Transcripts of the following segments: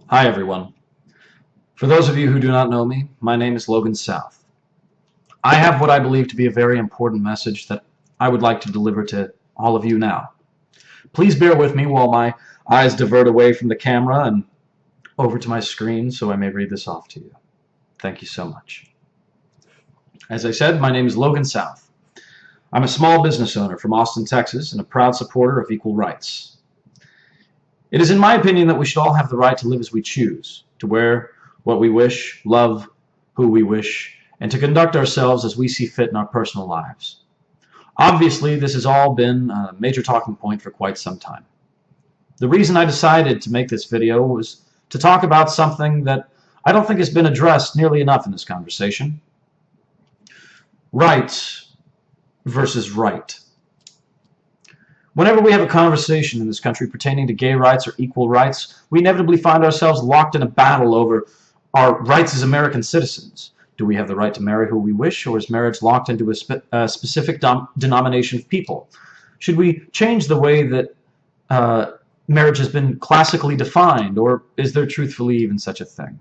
Hi everyone. For those of you who do not know me, my name is Logan South. I have what I believe to be a very important message that I would like to deliver to all of you now. Please bear with me while my eyes divert away from the camera and over to my screen so I may read this off to you. Thank you so much. As I said, my name is Logan South. I'm a small business owner from Austin, Texas, and a proud supporter of equal rights. It is in my opinion that we should all have the right to live as we choose, to wear what we wish, love who we wish, and to conduct ourselves as we see fit in our personal lives. Obviously, this has all been a major talking point for quite some time. The reason I decided to make this video was to talk about something that I don't think has been addressed nearly enough in this conversation. Rights versus right. Whenever we have a conversation in this country pertaining to gay rights or equal rights, we inevitably find ourselves locked in a battle over our rights as American citizens. Do we have the right to marry who we wish, or is marriage locked into a specific denomination of people? Should we change the way that marriage has been classically defined, or is there truthfully even such a thing?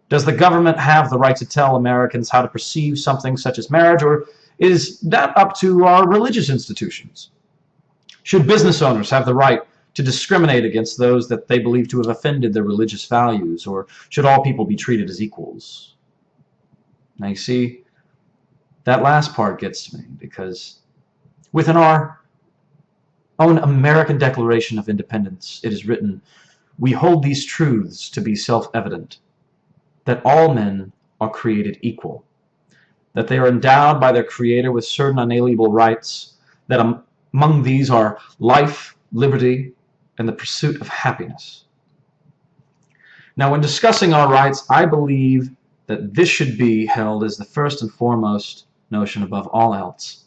Does the government have the right to tell Americans how to perceive something such as marriage, or is that up to our religious institutions? Should business owners have the right to discriminate against those that they believe to have offended their religious values, or should all people be treated as equals? Now you see, that last part gets to me, because within our own American Declaration of Independence, it is written, "We hold these truths to be self-evident, that all men are created equal, that they are endowed by their Creator with certain unalienable rights, that among these are life, liberty, and the pursuit of happiness." Now, when discussing our rights, I believe that this should be held as the first and foremost notion above all else.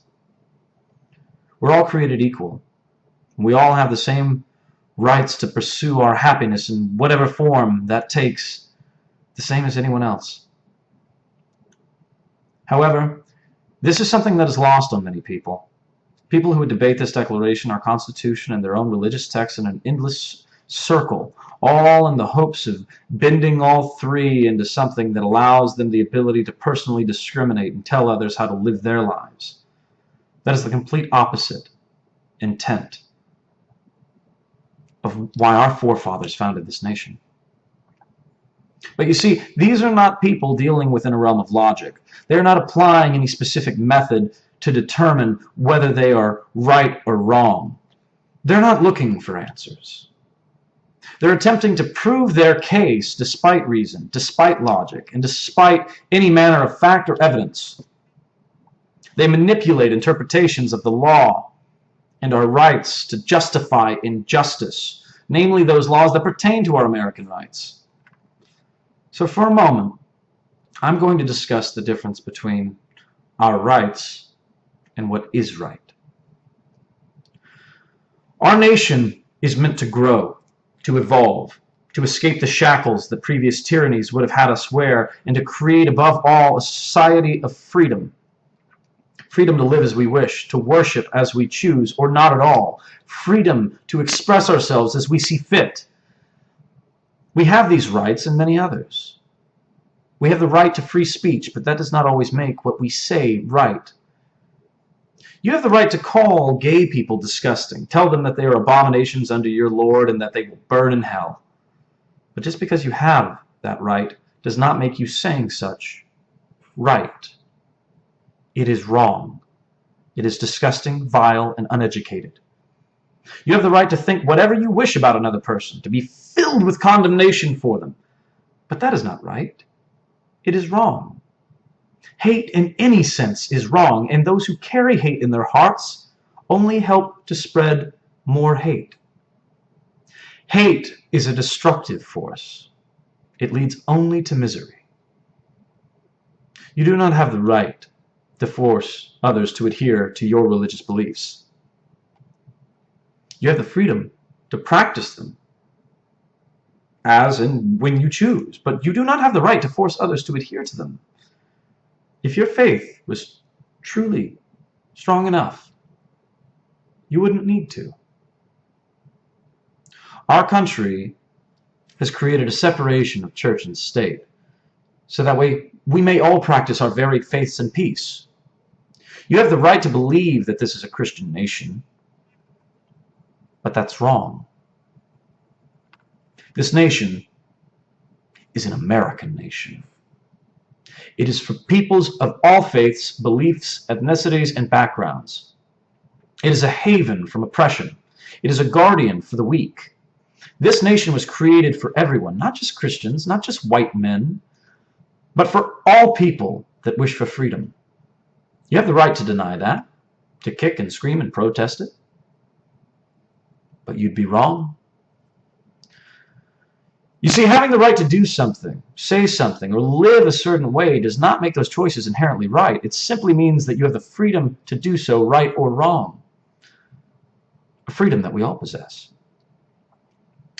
We're all created equal. We all have the same rights to pursue our happiness in whatever form that takes, the same as anyone else. However, this is something that is lost on many people. People who would debate this declaration, our Constitution, and their own religious texts in an endless circle, all in the hopes of bending all three into something that allows them the ability to personally discriminate and tell others how to live their lives. That is the complete opposite intent of why our forefathers founded this nation. But you see, these are not people dealing within a realm of logic. They're not applying any specific method to determine whether they are right or wrong. They're not looking for answers. They're attempting to prove their case despite reason, despite logic, and despite any manner of fact or evidence. They manipulate interpretations of the law and our rights to justify injustice, namely those laws that pertain to our American rights. So for a moment, I'm going to discuss the difference between our rights and what is right. Our nation is meant to grow, to evolve, to escape the shackles that previous tyrannies would have had us wear, and to create above all a society of freedom. Freedom to live as we wish, to worship as we choose, or not at all. Freedom to express ourselves as we see fit. We have these rights and many others. We have the right to free speech, but that does not always make what we say right. You have the right to call gay people disgusting, tell them that they are abominations under your Lord and that they will burn in hell. But just because you have that right does not make you saying such right. It is wrong. It is disgusting, vile, and uneducated. You have the right to think whatever you wish about another person, to be filled with condemnation for them. But that is not right. It is wrong. Hate in any sense is wrong, and those who carry hate in their hearts only help to spread more hate. Hate is a destructive force. It leads only to misery. You do not have the right to force others to adhere to your religious beliefs. You have the freedom to practice them as and when you choose, but you do not have the right to force others to adhere to them. If your faith was truly strong enough, you wouldn't need to. Our country has created a separation of church and state, so that way we may all practice our varied faiths in peace. You have the right to believe that this is a Christian nation, but that's wrong. This nation is an American nation. It is for peoples of all faiths, beliefs, ethnicities, and backgrounds. It is a haven from oppression. It is a guardian for the weak. This nation was created for everyone, not just Christians, not just white men, but for all people that wish for freedom. You have the right to deny that, to kick and scream and protest it, but you'd be wrong. You see, having the right to do something, say something, or live a certain way does not make those choices inherently right. It simply means that you have the freedom to do so, right or wrong. A freedom that we all possess.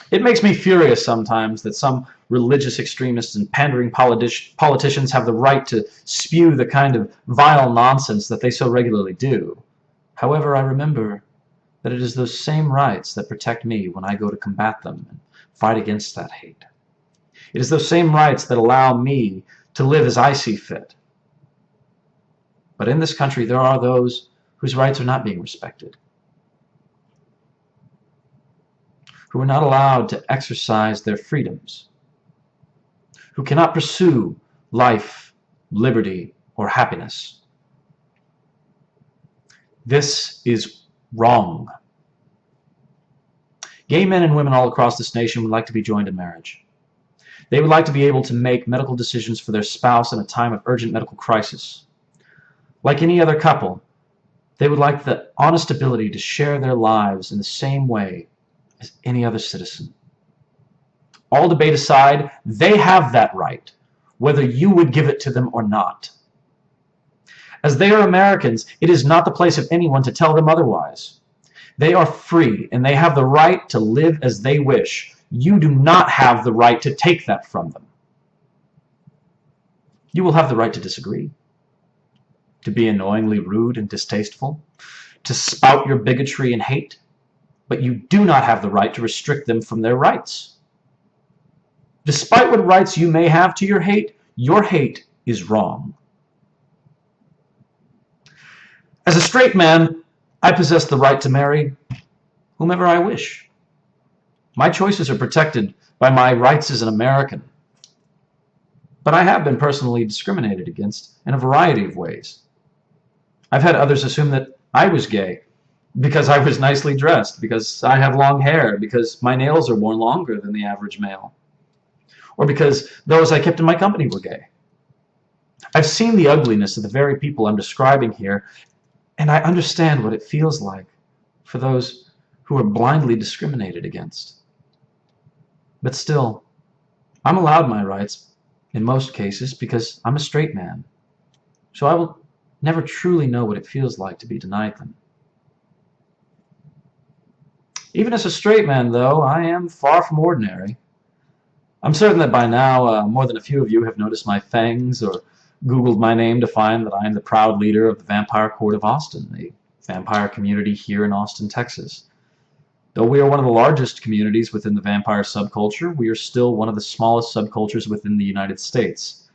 It makes me furious sometimes that some religious extremists and pandering politicians have the right to spew the kind of vile nonsense that they so regularly do. However, I remember that it is those same rights that protect me when I go to combat them and fight against that hate. It is those same rights that allow me to live as I see fit. But in this country, there are those whose rights are not being respected, who are not allowed to exercise their freedoms, who cannot pursue life, liberty, or happiness. This is wrong. Gay men and women all across this nation would like to be joined in marriage. They would like to be able to make medical decisions for their spouse in a time of urgent medical crisis. Like any other couple, they would like the honest ability to share their lives in the same way as any other citizen. All debate aside, they have that right, whether you would give it to them or not. As they are Americans, it is not the place of anyone to tell them otherwise. They are free, and they have the right to live as they wish. You do not have the right to take that from them. You will have the right to disagree, to be annoyingly rude and distasteful, to spout your bigotry and hate, but you do not have the right to restrict them from their rights. Despite what rights you may have to your hate is wrong. As a straight man, I possess the right to marry whomever I wish. My choices are protected by my rights as an American. But I have been personally discriminated against in a variety of ways. I've had others assume that I was gay because I was nicely dressed, because I have long hair, because my nails are worn longer than the average male, or because those I kept in my company were gay. I've seen the ugliness of the very people I'm describing here, and I understand what it feels like for those who are blindly discriminated against. But still, I'm allowed my rights in most cases because I'm a straight man, so I will never truly know what it feels like to be denied them. Even as a straight man, though, I am far from ordinary. I'm certain that by now more than a few of you have noticed my fangs or Googled my name to find that I am the proud leader of the Vampire Court of Austin, a vampire community here in Austin, Texas. Though we are one of the largest communities within the vampire subculture, we are still one of the smallest subcultures within the United States,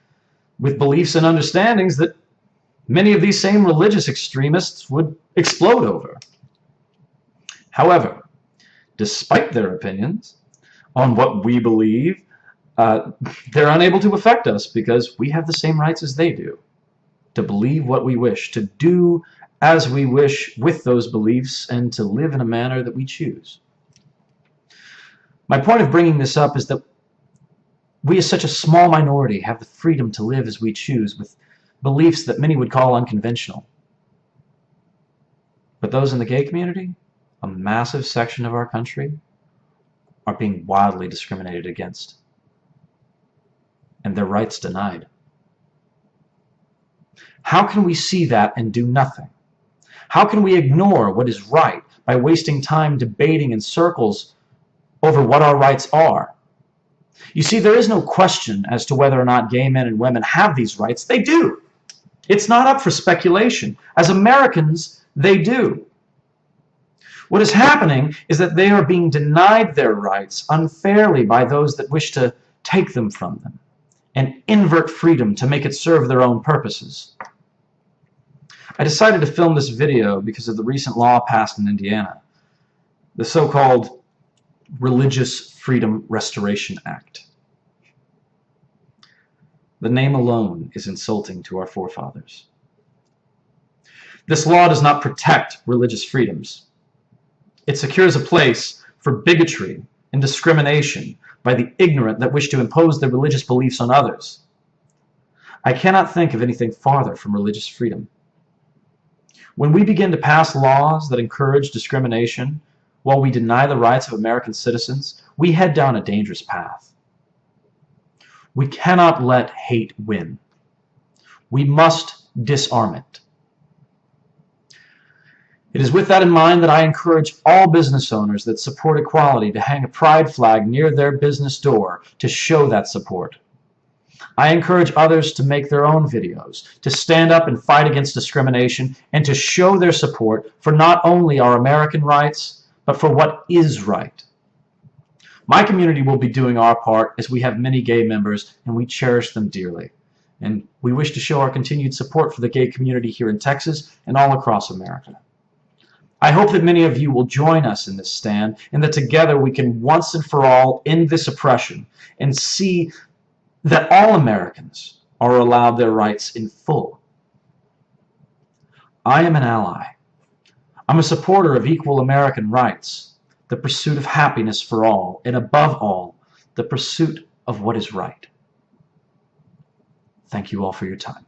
with beliefs and understandings that many of these same religious extremists would explode over. However, despite their opinions on what we believe, they're unable to affect us because we have the same rights as they do, to believe what we wish, to do as we wish with those beliefs, and to live in a manner that we choose. My point of bringing this up is that we as such a small minority have the freedom to live as we choose with beliefs that many would call unconventional. But those in the gay community, a massive section of our country, are being wildly discriminated against, and their rights denied. How can we see that and do nothing? How can we ignore what is right by wasting time debating in circles over what our rights are? You see, there is no question as to whether or not gay men and women have these rights. They do. It's not up for speculation. As Americans, they do. What is happening is that they are being denied their rights unfairly by those that wish to take them from them and invert freedom to make it serve their own purposes. I decided to film this video because of the recent law passed in Indiana, the so-called Religious Freedom Restoration Act. The name alone is insulting to our forefathers. This law does not protect religious freedoms. It secures a place for bigotry and discrimination by the ignorant that wish to impose their religious beliefs on others. I cannot think of anything farther from religious freedom. When we begin to pass laws that encourage discrimination while we deny the rights of American citizens, we head down a dangerous path. We cannot let hate win. We must disarm it. It is with that in mind that I encourage all business owners that support equality to hang a pride flag near their business door to show that support. I encourage others to make their own videos, to stand up and fight against discrimination, and to show their support for not only our American rights, but for what is right. My community will be doing our part, as we have many gay members and we cherish them dearly. And we wish to show our continued support for the gay community here in Texas and all across America. I hope that many of you will join us in this stand, and that together we can once and for all end this oppression and see that all Americans are allowed their rights in full. I am an ally. I'm a supporter of equal American rights, the pursuit of happiness for all, and above all, the pursuit of what is right. Thank you all for your time.